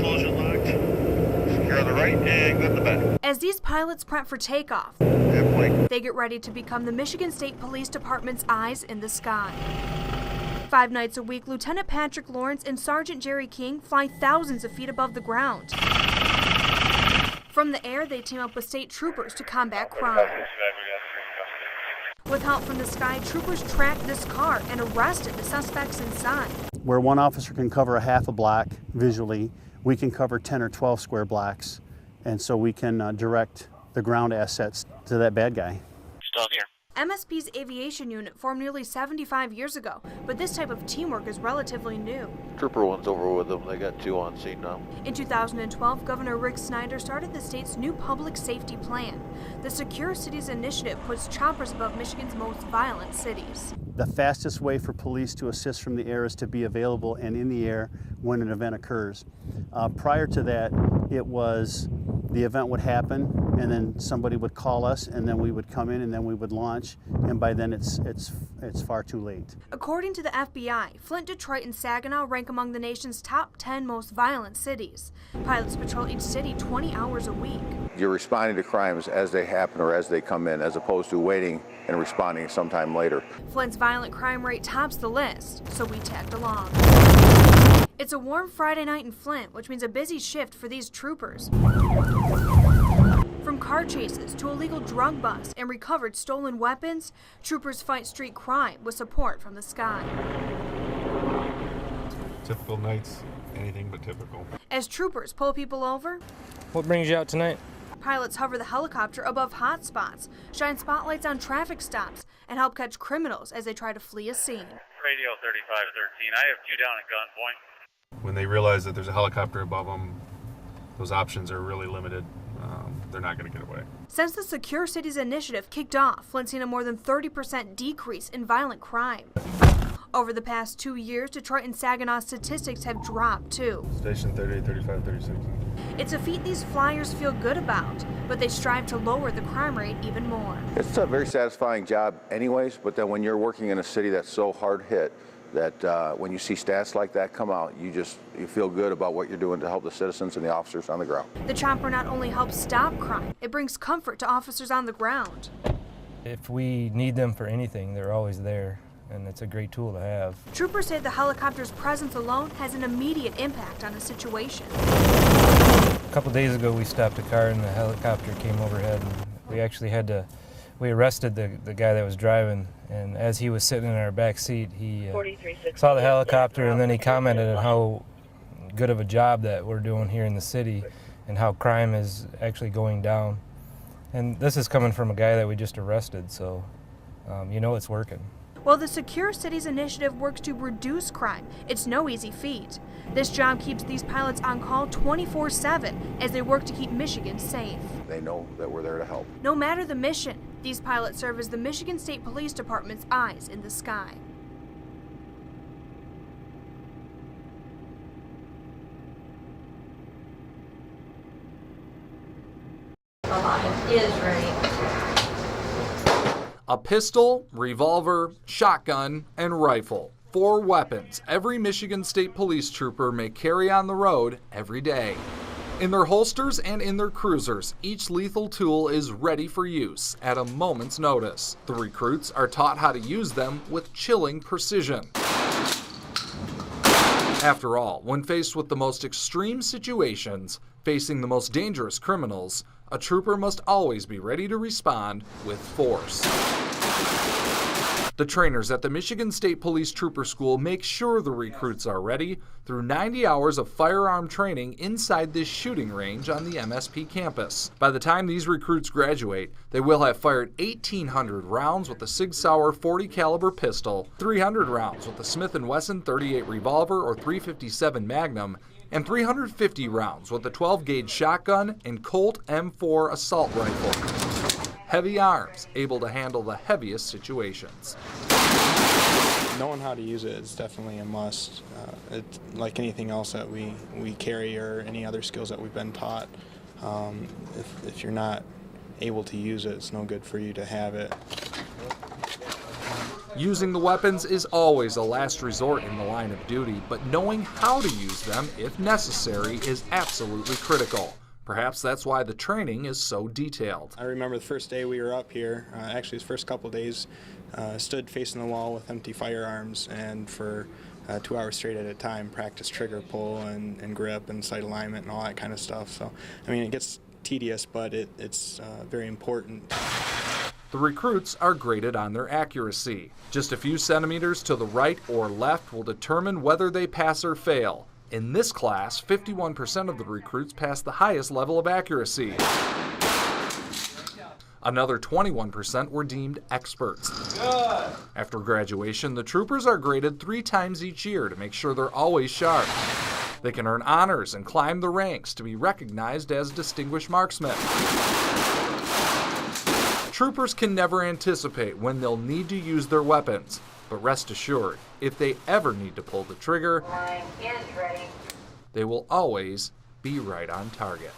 Propulsion locked. Secure the right and good the back. As these pilots prep for takeoff, they get ready to become the Michigan State Police Department's eyes in the sky. 5 nights a week, Lieutenant Patrick Lawrence and Sergeant Jerry King fly thousands of feet above the ground. From the air, they team up with state troopers to combat crime. With help from the sky, troopers tracked this car and arrested the suspects inside. Where one officer can cover a half a block visually, we can cover 10 or 12 square blocks, and so we can direct the ground assets to that bad guy. Still here. MSP's aviation unit formed nearly 75 years ago, but this type of teamwork is relatively new. Trooper one's over with them. They got 2 on scene now. In 2012, Governor Rick Snyder started the state's new public safety plan. The Secure Cities Initiative puts choppers above Michigan's most violent cities. The fastest way for police to assist from the air is to be available and in the air when an event occurs. Prior to that, it was the event would happen, and then somebody would call us, and then we would come in, and then we would launch, and by then it's far too late. According to the FBI, Flint, Detroit, and Saginaw rank among the nation's top 10 most violent cities. Pilots patrol each city 20 hours a week. You're responding to crimes as they happen or as they come in, as opposed to waiting and responding sometime later. Flint's violent crime rate tops the list, so we tagged along. It's a warm Friday night in Flint, which means a busy shift for these troopers. From car chases to illegal drug busts and recovered stolen weapons, troopers fight street crime with support from the sky. Typical nights, anything but typical. As troopers pull people over, what brings you out tonight? pilots hover the helicopter above hot spots, shine spotlights on traffic stops, and help catch criminals as they try to flee a scene. Radio 3513. I have 2 down at gunpoint. When they realize that there's a helicopter above them, those options are really limited. They're not going to get away. Since the Secure Cities Initiative kicked off, Flint's seen a more than 30% decrease in violent crime. Over the past 2 years, Detroit and Saginaw statistics have dropped too. Station 38, 35, 36. It's a feat these flyers feel good about, but they strive to lower the crime rate even more. It's a very satisfying job anyways, but then when you're working in a city that's so hard hit, that when you see stats like that come out, you feel good about what you're doing to help the citizens and the officers on the ground. The chopper not only helps stop crime, it brings comfort to officers on the ground. If we need them for anything, they're always there, and it's a great tool to have. Troopers say the helicopter's presence alone has an immediate impact on a situation. A couple days ago, we stopped a car and the helicopter came overhead, and we actually we arrested the guy that was driving, and as he was sitting in our back seat, he saw the helicopter, and then he commented on how good of a job that we're doing here in the city and how crime is actually going down. And this is coming from a guy that we just arrested, so you know it's working. While the Secure Cities Initiative works to reduce crime, it's no easy feat. This job keeps these pilots on call 24/7 as they work to keep Michigan safe. They know that we're there to help. No matter the mission, these pilots serve as the Michigan State Police Department's eyes in the sky. Is ready. A pistol, revolver, shotgun, and rifle. 4 weapons every Michigan State Police trooper may carry on the road every day. In their holsters and in their cruisers, each lethal tool is ready for use at a moment's notice. The recruits are taught how to use them with chilling precision. After all, when faced with the most extreme situations, facing the most dangerous criminals, a trooper must always be ready to respond with force. The trainers at the Michigan State Police Trooper School make sure the recruits are ready through 90 hours of firearm training inside this shooting range on the MSP campus. By the time these recruits graduate, they will have fired 1,800 rounds with the Sig Sauer 40 caliber pistol, 300 rounds with the Smith & Wesson 38 revolver or 357 Magnum, and 350 rounds with the 12-gauge shotgun and Colt M4 assault rifle. Heavy arms, able to handle the heaviest situations. Knowing how to use it is definitely a must. It's like anything else that we carry or any other skills that we've been taught. If you're not able to use it, it's no good for you to have it. Using the weapons is always a last resort in the line of duty, but knowing how to use them, if necessary, is absolutely critical. Perhaps that's why the training is so detailed. I remember the first day we were up here, actually the first couple of days, stood facing the wall with empty firearms and for 2 hours straight at a time practice trigger pull and grip and sight alignment and all that kind of stuff. So, I mean, it gets tedious, but it's very important. The recruits are graded on their accuracy. Just a few centimeters to the right or left will determine whether they pass or fail. In this class, 51% of the recruits passed the highest level of accuracy. Another 21% were deemed experts. After graduation, the troopers are graded 3 times each year to make sure they're always sharp. They can earn honors and climb the ranks to be recognized as distinguished marksmen. Troopers can never anticipate when they'll need to use their weapons, but rest assured, if they ever need to pull the trigger, they will always be right on target.